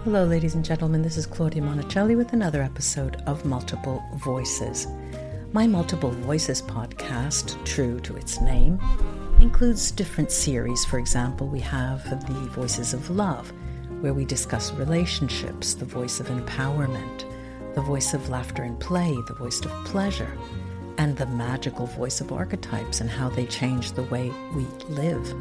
Hello, ladies and gentlemen. This is Claudia Monicelli with another episode of Multiple Voices. My Multiple Voices podcast, true to its name, includes different series. For example, we have the Voices of Love, where we discuss relationships, the voice of empowerment, the voice of laughter and play, the voice of pleasure, and the magical voice of archetypes and how they change the way we live.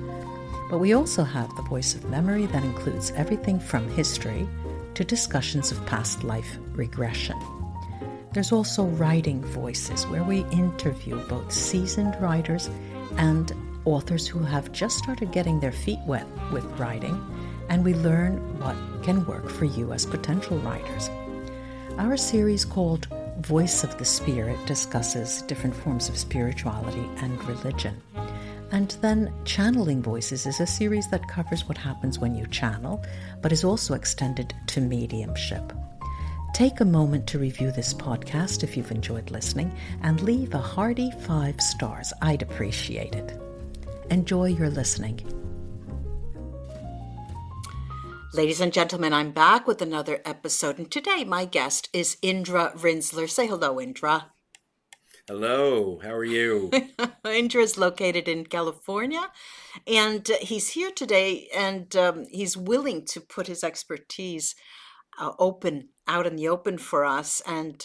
But we also have the voice of memory that includes everything from history to discussions of past life regression. There's also writing voices, where we interview both seasoned writers and authors who have just started getting their feet wet with writing, and we learn what can work for you as potential writers. Our series called Voice of the Spirit discusses different forms of spirituality and religion. And then Channeling Voices is a series that covers what happens when you channel, but is also extended to mediumship. Take a moment to review this podcast if you've enjoyed listening, and leave a hearty 5 stars. I'd appreciate it. Enjoy your listening. Ladies and gentlemen, I'm back with another episode, and today my guest is Indra Rinzler. Say hello, Indra. Hello, how are you? Indra is located in California, and he's here today, and he's willing to put his expertise out in the open for us, and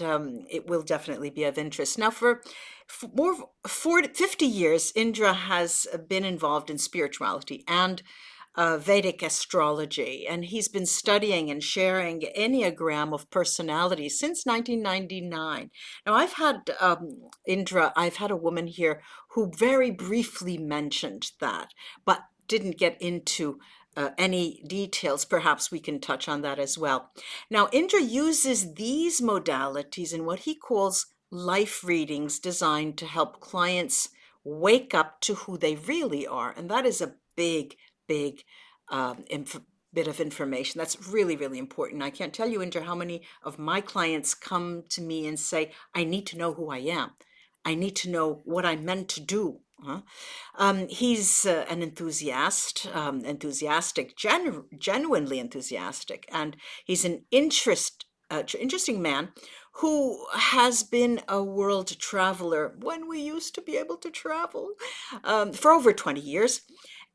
it will definitely be of interest. Now, for 50 years, Indra has been involved in spirituality and Vedic astrology, and he's been studying and sharing Enneagram of personality since 1999. Now, I've had a woman here who very briefly mentioned that, but didn't get into any details. Perhaps we can touch on that as well. Now, Indra uses these modalities in what he calls life readings, designed to help clients wake up to who they really are, and that is a big bit of information that's really, really important. I can't tell you, Indra, how many of my clients come to me and say, I need to know who I am. I need to know what I'm meant to do. He's an genuinely enthusiastic, and he's an interesting man who has been a world traveler when we used to be able to travel for over 20 years.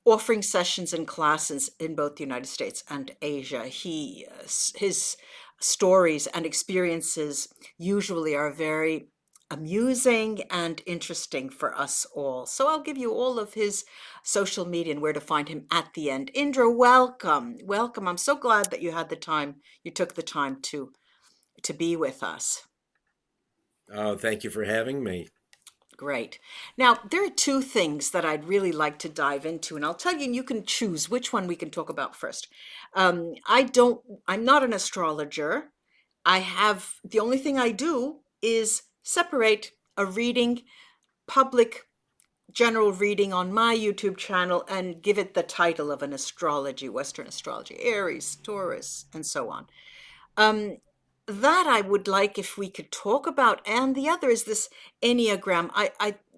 Offering sessions and classes in both the United States and Asia. His stories and experiences usually are very amusing and interesting for us all. So I'll give you all of his social media and where to find him at the end. Indra, welcome. Welcome. I'm so glad that you took the time to be with us. Oh, thank you for having me. Great. Now, there are 2 things that I'd really like to dive into, and I'll tell you, and you can choose which one we can talk about first. I'm not an astrologer. The only thing I do is separate a reading, public general reading on my YouTube channel, and give it the title of an astrology, Western astrology, Aries, Taurus, and so on. That I would like if we could talk about, and the other is this Enneagram.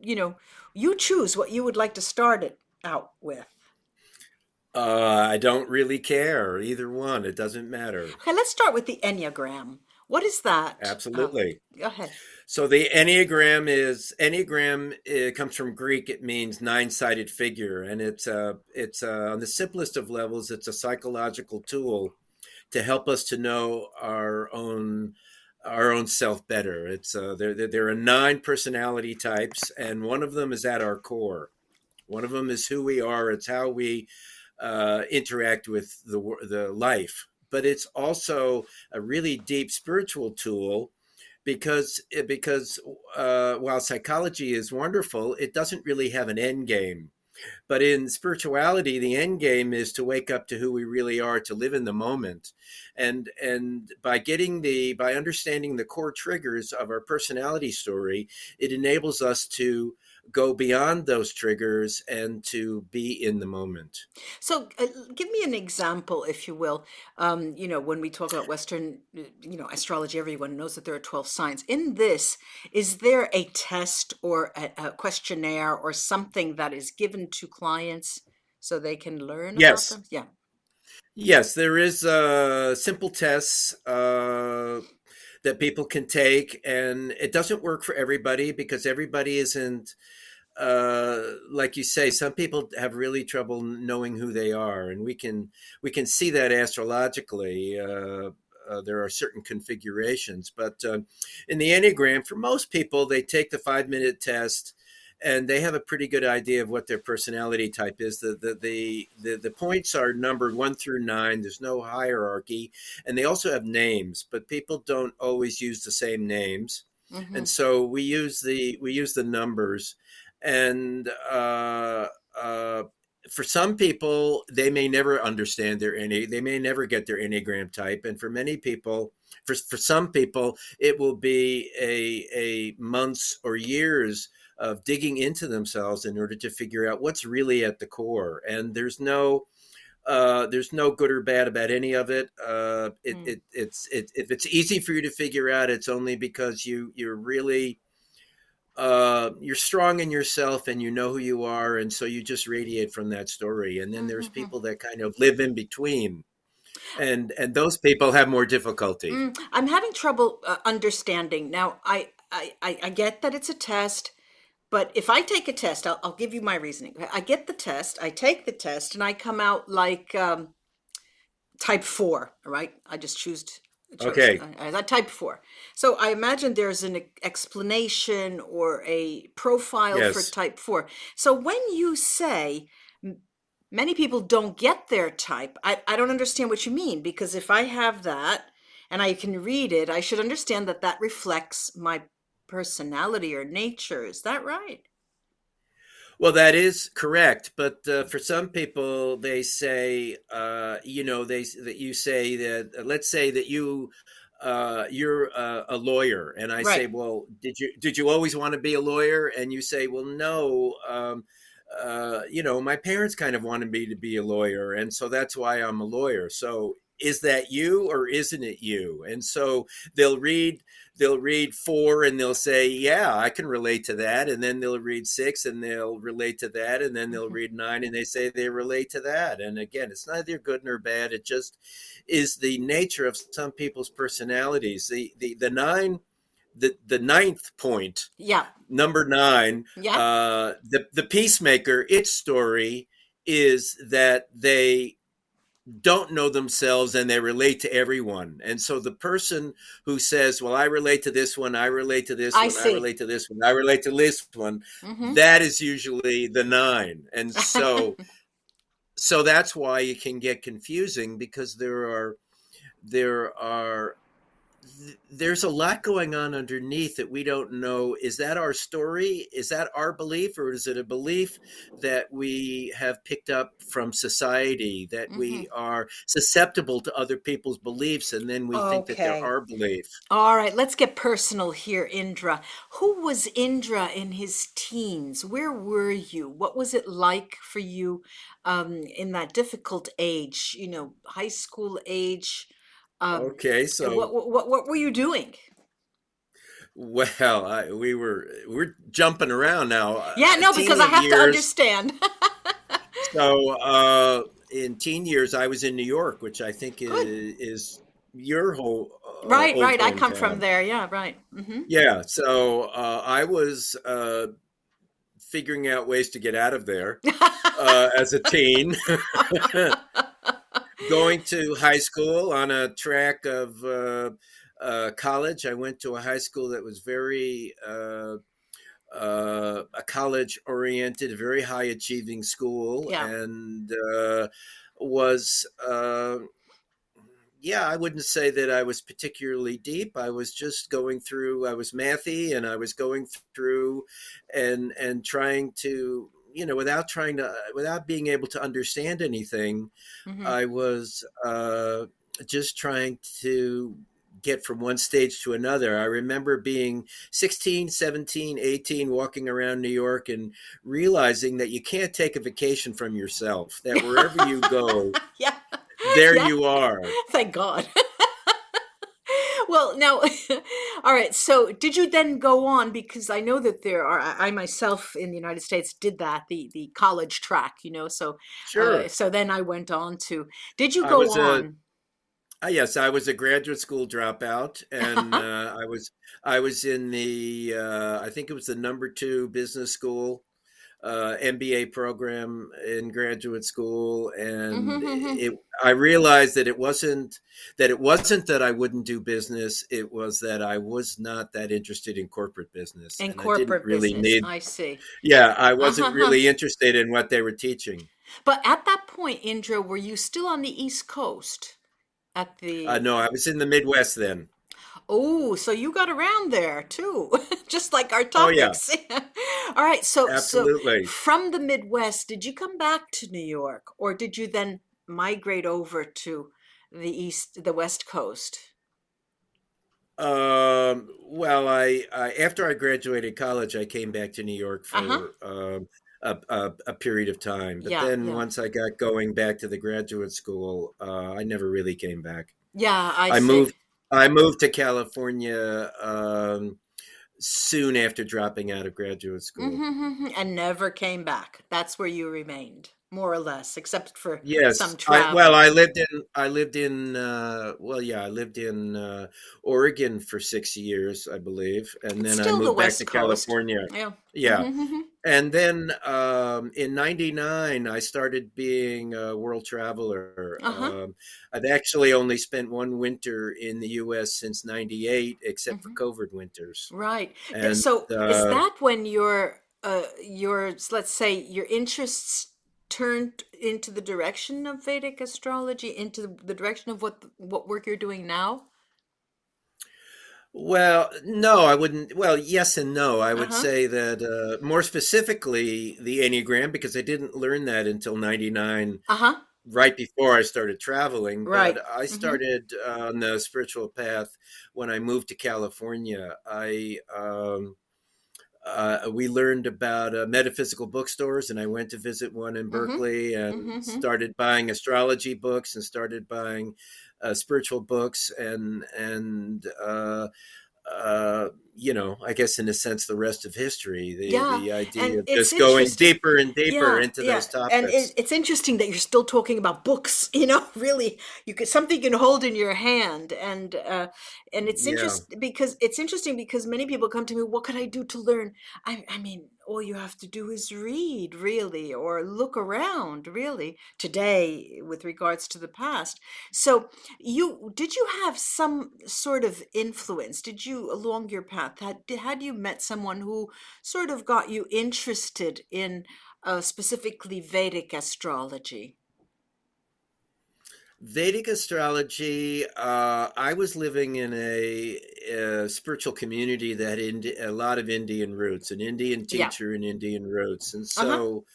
You choose what you would like to start it out with. I don't really care. Either one. It doesn't matter. Okay, let's start with the Enneagram. What is that? Absolutely. Go ahead. So the Enneagram it comes from Greek. It means 9-sided figure, and it's on the simplest of levels. It's a psychological tool to help us to know our own self better. It's there are 9 personality types, and one of them is at our core. One of them is who we are. It's how we interact with the life. But it's also a really deep spiritual tool because while psychology is wonderful, it doesn't really have an end game. But in spirituality, the end game is to wake up to who we really are, to live in the moment. And by understanding the core triggers of our personality story, it enables us to go beyond those triggers and to be in the moment. So give me an example, if you will. When we talk about Western, astrology, everyone knows that there are 12 signs. In this, is there a test or a questionnaire or something that is given to clients so they can learn about them? Yeah. Yes, there is simple tests that people can take, and it doesn't work for everybody because everybody isn't like you say. Some people have really trouble knowing who they are, and we can see that astrologically. There are certain configurations, but in the Enneagram, for most people, they take the 5 minute test, and they have a pretty good idea of what their personality type is. The points are numbered 1 through 9. There's no hierarchy, and they also have names, but people don't always use the same names, and Hmm. so we use the numbers, and uh, for some people, they may never understand they may never get their Enneagram type, and for many people, for some people, it will be a months or years of digging into themselves in order to figure out what's really at the core. And there's no good or bad about any of it. If it's easy for you to figure out, it's only because you're really you're strong in yourself and you know who you are, and so you just radiate from that story. And then there's Hmm. people that kind of live in between, and those people have more difficulty. I'm having trouble understanding now. I get that it's a test, but if I take a test, I'll give you my reasoning. I get the test, I take the test, and I come out like type 4, right? I just chose Okay. I type 4. So I imagine there's an explanation or a profile for Yes. type 4. So when you say many people don't get their type, I don't understand what you mean, because if I have that and I can read it, I should understand that that reflects my personality or nature. Is that right? Well, that is correct, but for some people, they say, that you say that. Let's say that you're a lawyer, and I say, Right. well, did you always want to be a lawyer? And you say, well, no. My parents kind of wanted me to be a lawyer, and so that's why I'm a lawyer. So is that you or isn't it you? And so they'll read they'll read 4 and they'll say, yeah, I can relate to that. And then they'll read 6 and they'll relate to that. And then they'll Hmm. read 9 and they say they relate to that. And again, it's neither good nor bad. It just is the nature of some people's personalities. The nine, the ninth point, Yeah. number 9, Yeah. the peacemaker, its story is that they don't know themselves and they relate to everyone. And so the person who says, well, I relate to this one, I relate to this I one, I see. relate to this one, I relate to this one, Hmm. that is usually the 9. And so that's why it can get confusing, because there are there's a lot going on underneath that we don't know. Is that our story? Is that our belief? Or is it a belief that we have picked up from society, that Hmm. we are susceptible to other people's beliefs, and then we think that they're Okay. our belief? All right, let's get personal here, Indra. Who was Indra in his teens? Where were you? What was it like for you in that difficult age, high school age? Um, Okay, what, so what were you doing? well, we're jumping around now. Yeah, no, because I Teen have to years. understand. So in teen years, I was in New York, which I think Good. is your whole Right, old right. I come from hometown. there. Yeah, right. Hmm. Yeah, so I was figuring out ways to get out of there as a teen, going to high school on a track of college. I went to a high school that was very a college oriented, a very high achieving school, Yeah. and was yeah, I wouldn't say that I was particularly deep. I was just going through. I was mathy, and I was going through, and trying to, without being able to understand anything. Hmm. I was just trying to get from one stage to another. I remember being 16, 17, 18, walking around New York and realizing that you can't take a vacation from yourself, that wherever you go, Yeah. there Yeah. you are. Thank God. Well, now, all right. So, did you then go on? Because I know that there are. I myself in the United States did that, the college track. So, Sure. so then I went on to. Did you I go was a on? yes, I was a graduate school dropout, and Uh-huh. I was in the I think it was the number two business school MBA program in graduate school, and Mm-hmm. I realized that it wasn't that I wouldn't do business. It was that I was not that interested in corporate business, In and I didn't corporate really business, need. I see. Yeah, I wasn't Uh-huh. really interested in what they were teaching. But at that point, Indra, were you still on the East Coast at the? No, I was in the Midwest then. Oh, so you got around there too, just like our Oh yeah, topics. All right, so absolutely. from the Midwest, did you come back to New York, or did you then migrate over to the West Coast? Well, I after I graduated college, I came back to New York Uh-huh. for a period of time. But Yeah, then yeah. once I got going back to the graduate school, I never really came back. Yeah, I I see. moved I moved to California soon after dropping out of graduate school. And never came back. That's where you remained, more or less, except for Yes, some I well, travel. I lived in Oregon for 6 years, I believe, and It's then I still the moved back to West Coast. California. Yeah. Yeah, and then in '99, I started being a world traveler. Uh-huh. I've actually only spent one winter in the U.S. since '98, except for COVID winters. Right. And So is uh, that when your let's say your interests turned into the direction of Vedic astrology, into the direction of what work you're doing now? well, no, I wouldn't. Well, yes and no. I would Uh-huh. say that more specifically the Enneagram, because I didn't learn that until '99, Uh-huh. right before I started traveling. But Right. I Mm-hmm. started on the spiritual path when I moved to California. We learned about metaphysical bookstores, and I went to visit one in Mm-hmm. Berkeley and Mm-hmm. started buying astrology books and started buying spiritual books I guess in a sense, the rest of history, Yeah, the idea and of it's just going interesting. deeper and deeper Yeah, into yeah, those and topics. it's interesting that you're still talking about books. Really, you could something you can hold in your hand, and it's Yeah. interesting because many people come to me. What could I do to learn? I mean, all you have to do is read, really, or look around, really. Today, with regards to the past, so did you have some sort of influence? Did you along your path had you met someone who sort of got you interested in specifically Vedic astrology? Vedic astrology, I was living in a spiritual community that had a lot of Indian roots, an Indian Yeah. teacher and Indian roots. And Uh-huh. so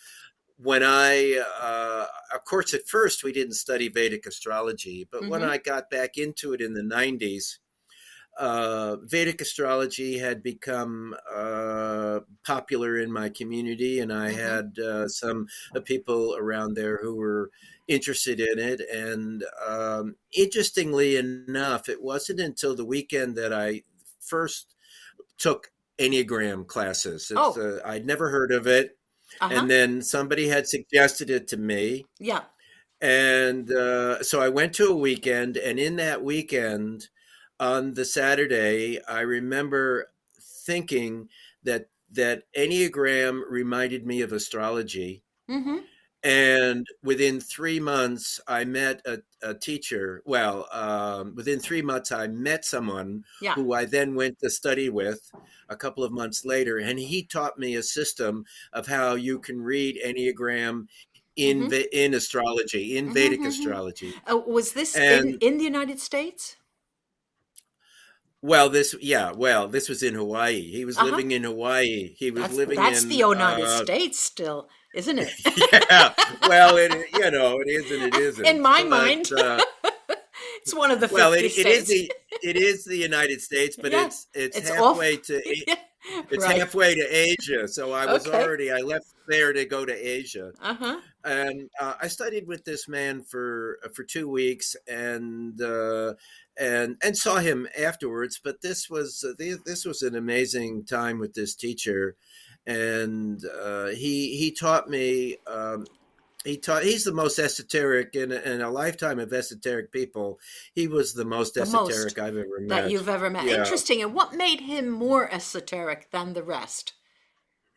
of course, at first we didn't study Vedic astrology, but when Mm-hmm. I got back into it in the '90s, Vedic astrology had become popular in my community, and I Mm-hmm. had some people around there who were interested in it. And interestingly enough, it wasn't until the weekend that I first took Enneagram classes. Oh. I'd never heard of it, Uh-huh. and then somebody had suggested it to me, Yeah. and so I went to a weekend, and in that weekend, on the Saturday, I remember thinking that Enneagram reminded me of astrology. Mm-hmm. And within 3 months, I met a teacher. Well, within 3 months, I met someone Yeah. who I then went to study with a couple of months later, and he taught me a system of how you can read Enneagram Mm-hmm. in astrology, in Mm-hmm. Vedic Mm-hmm. astrology. Was this in And in the United States? this was in Hawaii. He was Uh-huh. living in Hawaii. He was living That's the in United States still, isn't it? yeah. Well, it is and it In isn't. my But mind, it's one of the well, 50 states. it is the United States, but Yeah. it's It's off. Yeah. it's Right. halfway to Asia. So Okay. I left there to go to Asia. Uh-huh. and I studied with this man for 2 weeks, and saw him afterwards. But this was an amazing time with this teacher, and he taught me. He's the most esoteric in a lifetime of esoteric people. He was the most The most esoteric I've ever that met. you've ever met. Yeah. Interesting. And what made him more esoteric than the rest?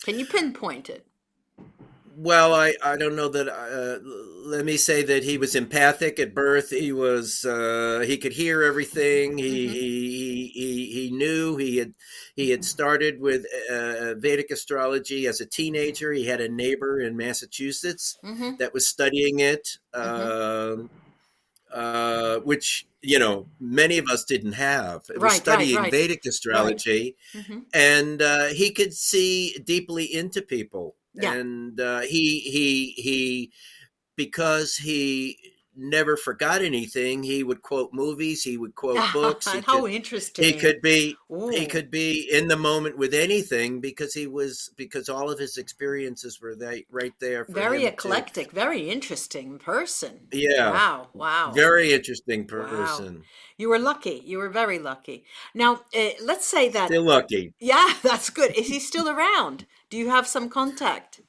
Can you pinpoint it? Well, I don't know that. Let me say that he was empathic at birth. He could hear everything. Mm-hmm. He knew he had started with Vedic astrology as a teenager. He had a neighbor in Massachusetts Mm-hmm. that was studying it, Mm-hmm. which many of us didn't have. It was Right, right, studying right, Vedic right. astrology, Mm-hmm. and he could see deeply into people, Yeah. and he because he never forgot anything. He would quote movies, he would quote books, How he interesting. could be he Ooh, could be in the moment with anything, because all of his experiences were right there for very him to. eclectic, very interesting person. Yeah, Wow, wow, very interesting wow. person. You were lucky. You were very lucky. Now, let's say that, Still lucky. yeah, that's good. Is he still around? Do you have some contact?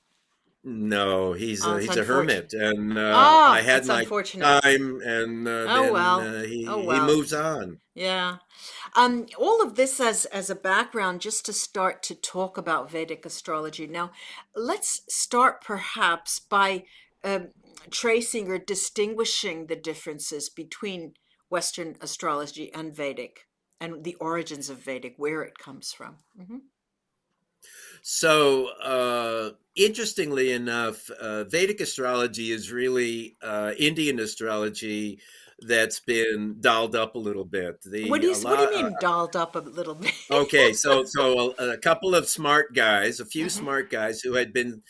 No, Oh, it's he's a unfortunate. hermit, and I Oh, had it's my unfortunate. time, and Oh then well. Oh he well. moves on. Yeah. All of this as a background, just to start to talk about Vedic astrology. Now, let's start perhaps by um, tracing or distinguishing the differences between Western astrology and Vedic, and the origins of Vedic, where it comes from. Hmm. So, interestingly enough, Vedic astrology is really Indian astrology that's been dolled up a little bit. The a What do you lot. mean dolled up a little bit? Okay, so a couple of smart guys, a few Hmm. smart guys who had been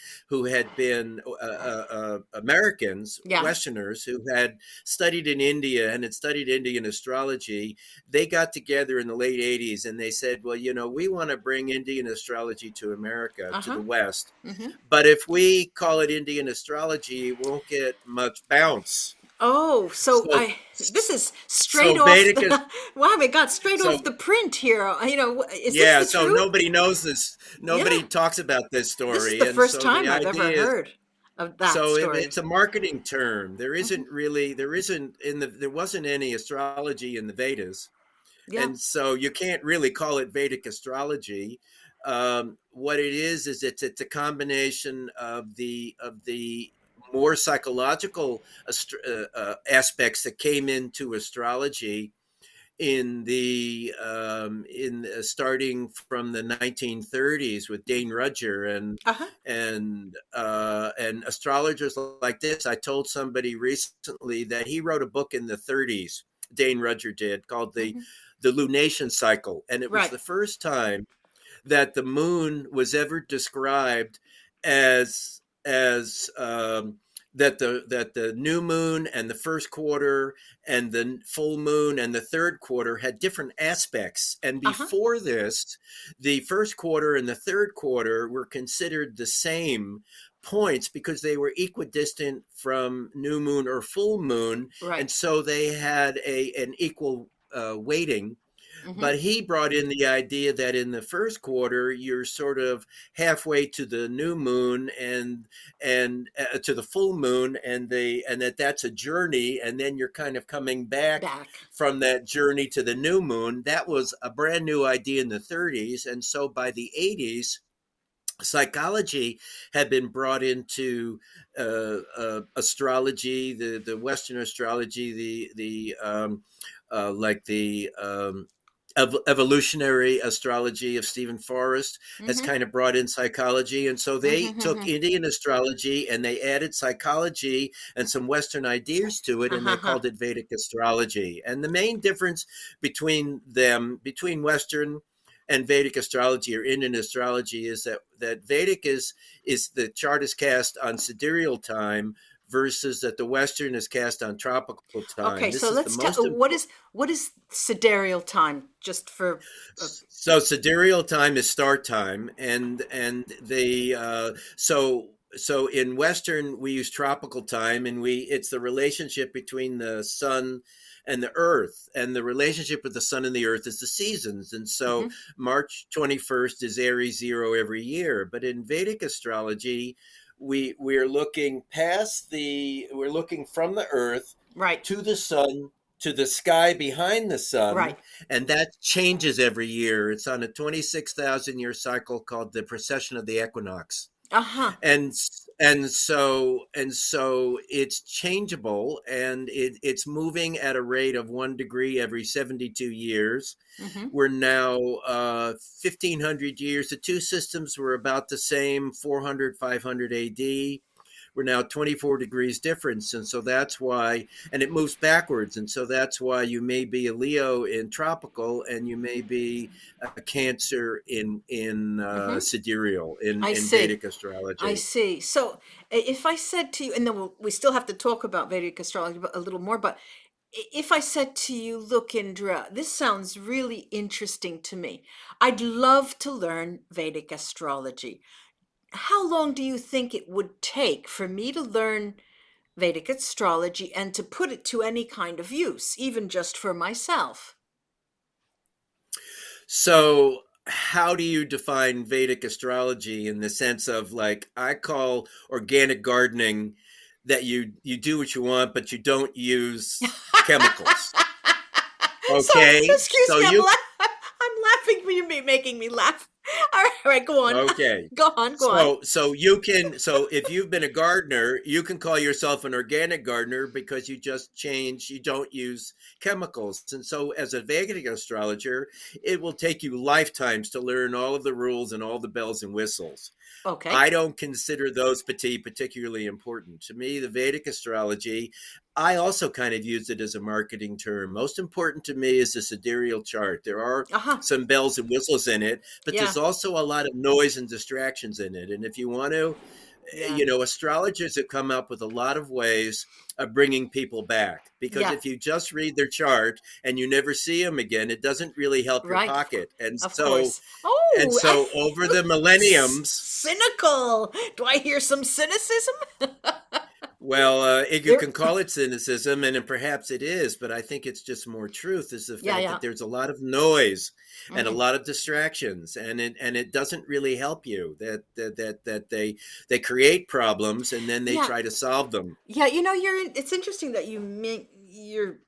Americans, Yeah. Westerners who had studied in India and had studied Indian astrology. They got together in the late '80s and they said, "Well, we want to bring Indian astrology to America, to Uh-huh. the West, Hmm. but if we call it Indian astrology, it won't get much bounce." Oh, so So, I this is straight so off Vedic the wow, my God, straight off so the print here. Is this Yeah, the so truth? nobody knows this. Nobody Yeah. talks about this This is story, the and first so the time I've ever idea is, heard of that it's story. a marketing term. Hmm. There isn't there wasn't any astrology in the Vedas, Yeah. and so you can't really call it Vedic astrology. What it is it's a combination of the more psychological aspects that came into astrology in starting from the 1930s with Dane Rudger Uh-huh. and astrologers like this. I told somebody recently that he wrote a book in the 30s. Dane Rudger did, called Hmm. the lunation cycle, and it was Right. the first time that the moon was ever described as that the new moon and the first quarter and the full moon and the third quarter had different aspects. And Uh-huh. before this, the first quarter and the third quarter were considered the same points because they were equidistant from new moon or full moon, Right. and so they had a an equal weighting. Hmm. But he brought in the idea that in the first quarter you're sort of halfway to the new moon and to the full moon, and that's a journey, and then you're kind of coming back Back. from that journey to the new moon. That was a brand new idea in the 30s, and so by the 80s psychology had been brought into astrology, the Western astrology, like the evolutionary astrology of Stephen Forrest has Hmm. kind of brought in psychology. And so they took Hmm. Indian astrology and they added psychology and some Western ideas to it, and they Uh-huh. called it Vedic astrology. And the main difference between Western and Vedic astrology or Indian astrology is that Vedic is the chart is cast on sidereal time versus that the Western is cast on tropical time. Okay, This so is the let's tell most important. what is sidereal time, just for So sidereal time is start time, and so so in Western we use tropical time, and we it's the relationship between the sun and the earth, and the relationship with the sun and the earth is the seasons. And so Hmm. March 21st is Aries zero every year. But in Vedic astrology, we're looking we're looking from the earth Right. to the sun, to the sky behind the sun, Right. and that changes every year. It's on a 26,000 year cycle called the precession of the equinox. Uh-huh. and and so it's changeable, and it's moving at a rate of 1 degree every 72 years. Hmm. We're now 1500 years. The two systems were about the same, 400 500 AD. We're now 24 degrees difference, and so that's why, and it moves backwards, and so that's why you may be a Leo in tropical, and you may be a Cancer in Hmm. sidereal I in see. Vedic I astrology. see. So if I said to you, and then we still have to talk about Vedic astrology a little more, but if I said to you, look, Indra, this sounds really interesting to me. I'd love to learn Vedic astrology. How long do you think it would take for me to learn Vedic astrology and to put it to any kind of use, even just for myself? So, how do you define Vedic astrology in the sense of, like, I call organic gardening that you do what you want, but you don't use chemicals. So Okay, excuse so me, you I'm laughing for you making me laugh. All right, go on. okay. Go on, go on. So you can, so if you've been a gardener, you can call yourself an organic gardener because you just change, you don't use chemicals. And so as a Vedic astrologer, it will take you lifetimes to learn all of the rules and all the bells and whistles. Okay. I don't consider those particularly important. To me, the Vedic astrology, I also kind of use it as a marketing term. Most important to me is the sidereal chart. There are Uh-huh. some bells and whistles in it, but Yeah. there's also a lot of noise and distractions in it. And if you want to, Yeah. astrologers have come up with a lot of ways of bringing people back, because Yeah. if you just read their chart and you never see them again, it doesn't really help your Right. pocket. And Of so course. Oh, over the millenniums, cynical. Do I hear some cynicism? well, you There. can call it cynicism, and perhaps it is, but I think it's just more truth. Is the Yeah, fact yeah. that there's a lot of noise and a Hmm. lot of distractions, and it doesn't really help you. That they create problems and then they Yeah. try to solve them. Yeah, it's interesting that you're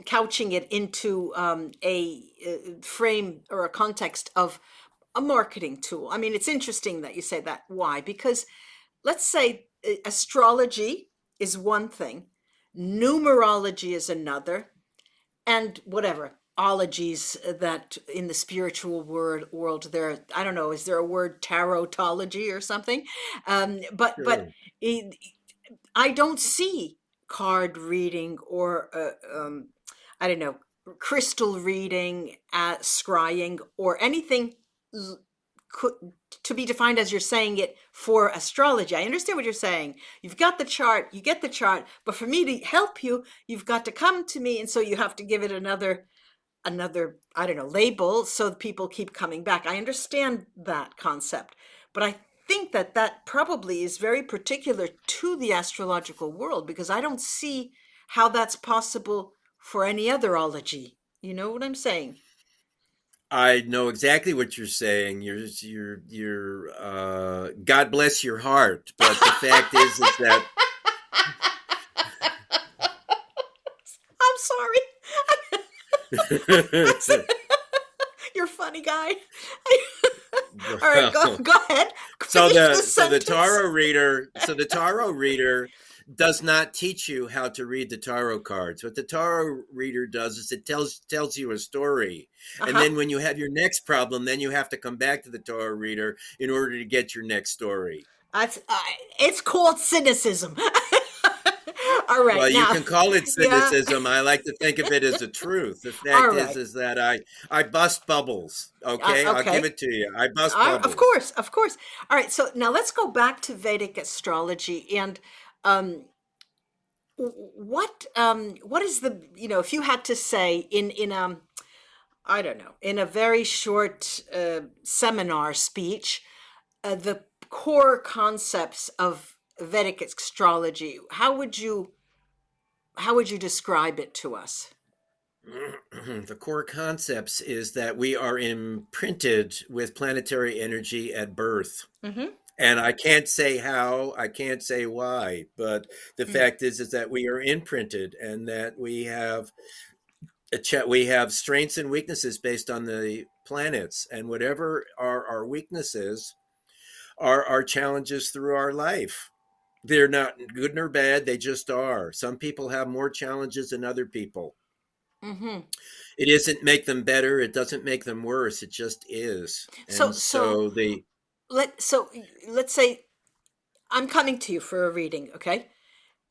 couching it into a frame or a context of a marketing tool. I mean, it's interesting that you say that. Why? Because let's say astrology is one thing, numerology is another, and whatever ologies that in the spiritual world there. I don't know, is there a word tarotology or something? But Sure. I don't see card reading or I don't know, crystal reading, scrying, or anything l- could, to be defined as you're saying it for astrology. I understand what you're saying. You've got the chart, you get the chart, but for me to help you, you've got to come to me, and so you have to give it another, I don't know, label so that people keep coming back. I understand that concept, but I think that probably is very particular to the astrological world, because I don't see how that's possible for any other ology. You know what I'm saying? I know exactly what you're saying. You're God bless your heart, but the fact is that I'm sorry. You're a funny guy. All right, go well, go ahead. Finish the the sentence. the tarot reader does not teach you how to read the tarot cards. What the tarot reader does is it tells you a story, and Uh-huh. then when you have your next problem, then you have to come back to the tarot reader in order to get your next story. That's it's called cynicism. All right, Well, you now, can call it yeah. cynicism. I like to think of it as a truth. The All fact right. is that I bust bubbles. Okay, I'll give Okay. it to you. I bust Of bubbles. course, of course. All right. So now let's go back to Vedic astrology and um, what is the, if you had to say in I don't know, in a very short seminar speech, the core concepts of Vedic astrology. How would you describe it to us? The core concepts is that we are imprinted with planetary energy at birth. Mm-hmm. And I can't say how, I can't say why, but the Mm. fact is that we are imprinted, and that we have strengths and weaknesses based on the planets, and whatever are our weaknesses are our challenges through our life. They're not good nor bad, they just are. Some people have more challenges than other people. Mm-hmm. It doesn't make them better, it doesn't make them worse, it just is. So, And so so the so let's say I'm coming to you for a reading, okay?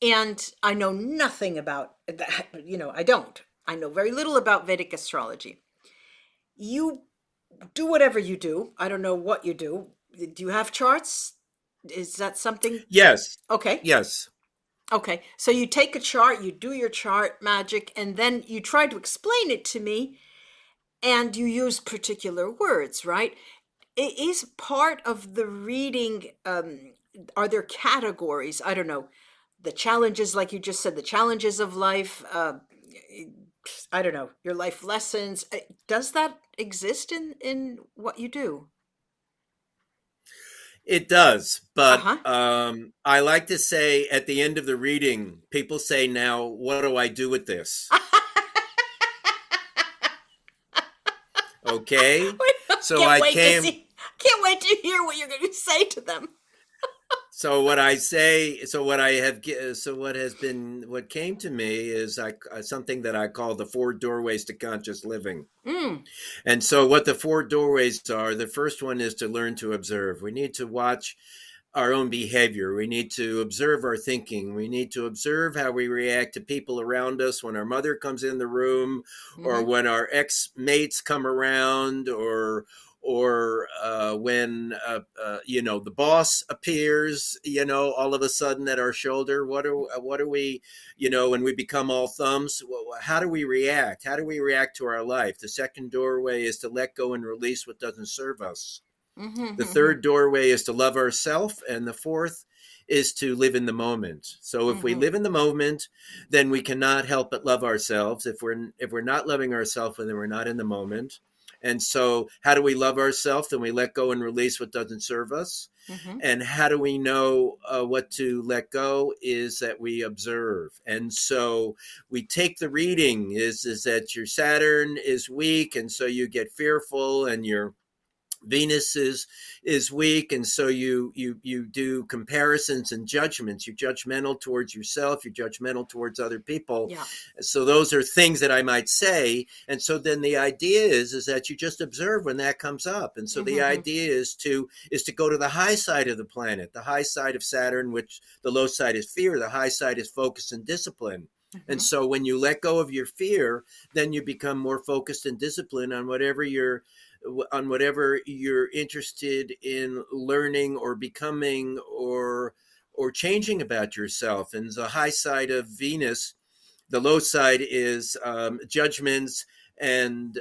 And I know nothing about that. I don't. I know very little about Vedic astrology. You do whatever you do. I don't know what you do. Do you have charts? Is that something? Yes, Okay. yes. Okay. So you take a chart, you do your chart magic, and then you try to explain it to me, and you use particular words, right? It is part of the reading. Are there categories? I don't know. The challenges, like you just said, the challenges of life. I don't know, your life lessons. Does that exist in what you do? It does, but Uh-huh. I like to say at the end of the reading, people say, "Now, what do I do with this?" Okay, so Can't I wait to came. see. Can't wait to hear what you're going to say to them. So what I say, so what I have, so what has been, what came to me is something that I call the four doorways to conscious living. Mm. And so what the four doorways are, the first one is to learn to observe. We need to watch our own behavior. We need to observe our thinking. We need to observe how we react to people around us when our mother comes in the room, or Mm-hmm. when our ex-mates come around, or when the boss appears, all of a sudden at our shoulder. What are we, when we become all thumbs? How do we react? How do we react to our life? The second doorway is to let go and release what doesn't serve us. The Mm-hmm. third doorway is to love ourselves, and the fourth is to live in the moment. So if we Mm-hmm. live in the moment, then we cannot help but love ourselves. If we're not loving ourselves, then we're not in the moment. And so how do we love ourselves? Then we let go and release what doesn't serve us. Mm-hmm. And how do we know what to let go? Is that we observe. And so we take the reading is that your Saturn is weak, and so you get fearful, and your Venus is weak, and so you do comparisons and judgments. You're judgmental towards yourself. You're judgmental towards other people. Yeah. So those are things that I might say. And so then the idea is that you just observe when that comes up. And so the Mm-hmm. idea is to go to the high side of the planet, the high side of Saturn, which the low side is fear. The high side is focus and discipline. And Mm-hmm. so when you let go of your fear, then you become more focused and disciplined on whatever you're interested in learning or becoming or changing about yourself. And the high side of Venus, the low side is judgments and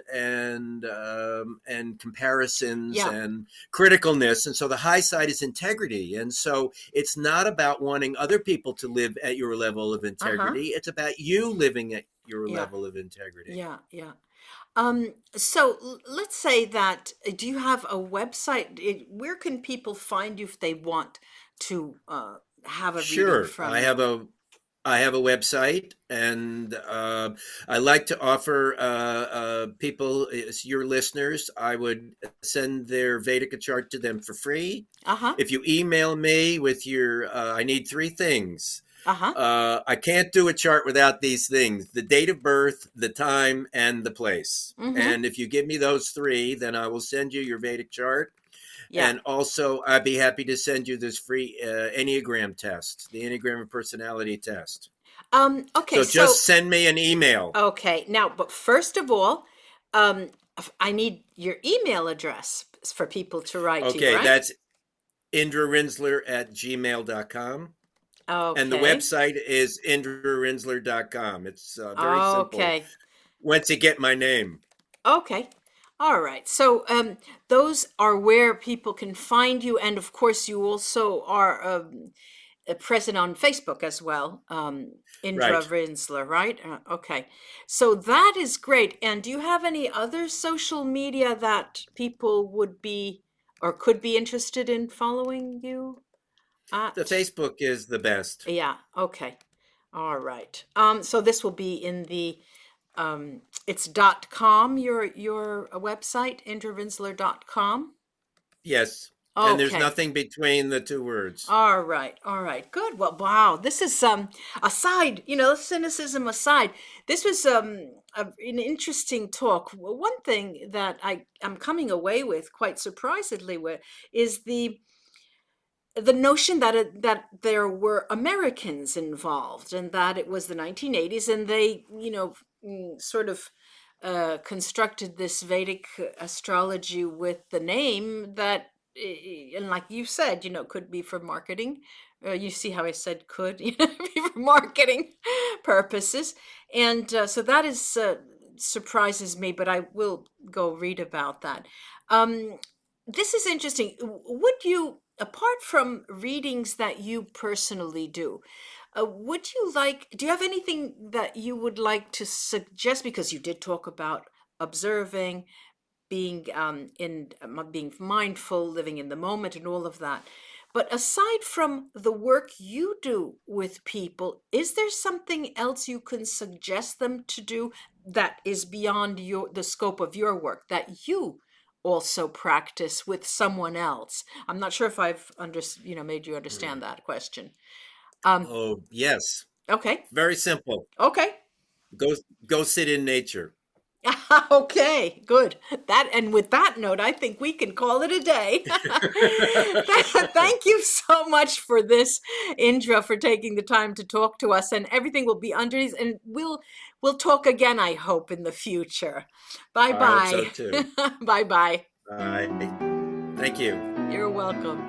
comparisons Yeah. and criticalness. And so the high side is integrity. And so it's not about wanting other people to live at your level of Uh-huh. integrity. It's about you living at your Yeah. level of integrity. Yeah. Yeah. So let's say that, do you have a website? Where can people find you if they want to have a reading Sure. from I you? have a website, and I like to offer people, your listeners, I would send their Vedic chart to them for free. Uh-huh. If you email me with I need three things. Uh-huh. I can't do a chart without these things: the date of birth, the time, and the place. Mm-hmm. And if you give me those three, then I will send you your Vedic chart. Yeah. And also, I'd be happy to send you this free Enneagram test, the Enneagram personality test. Okay, So so just send me an email. okay, now, but first of all, um, I need your email address for people to write to you, Okay, right? that's indrarinzler@gmail.com. And the Okay. website is indrarinzler.com. It's very simple Okay. once you get my name. Okay. All right. So those are where people can find you. And of course, you also are present on Facebook as well. Indra Right. Rinzler, right? Okay. So that is great. And do you have any other social media that people would be or could be interested in following you The at? Facebook is the best. Yeah. Okay. All right. So this will be in the it's .com, your website, indravinsler.com. Yes. And there's Okay. nothing between the two words. All right. All right. Good. Well, wow. This is aside, cynicism aside, this was an interesting talk. One thing that I'm coming away with quite surprisedly with is the notion that that there were Americans involved and that it was the 1980s and they, sort of constructed this Vedic astrology with the name that, and like you said, could be for marketing. You see how I said could, be for marketing purposes. And so that is surprises me, but I will go read about that. Um, this is interesting. Would you, apart from readings that you personally do, do you have anything that you would like to suggest? Because you did talk about observing, being mindful, living in the moment, and all of that. But aside from the work you do with people, is there something else you can suggest them to do that is beyond the scope of your work that you also practice with someone else? I'm not sure if I've made you understand Hmm. that question. Um, Oh, yes. okay, Very simple. okay. Go go sit in nature. Okay, good. That, and with that note, I think we can call it a day. Thank you so much for this, Indra, for taking the time to talk to us. And everything will be underneath, and we'll talk again, I hope, in the future. Bye I hope so bye. too. Bye bye. Bye. Thank you. You're welcome.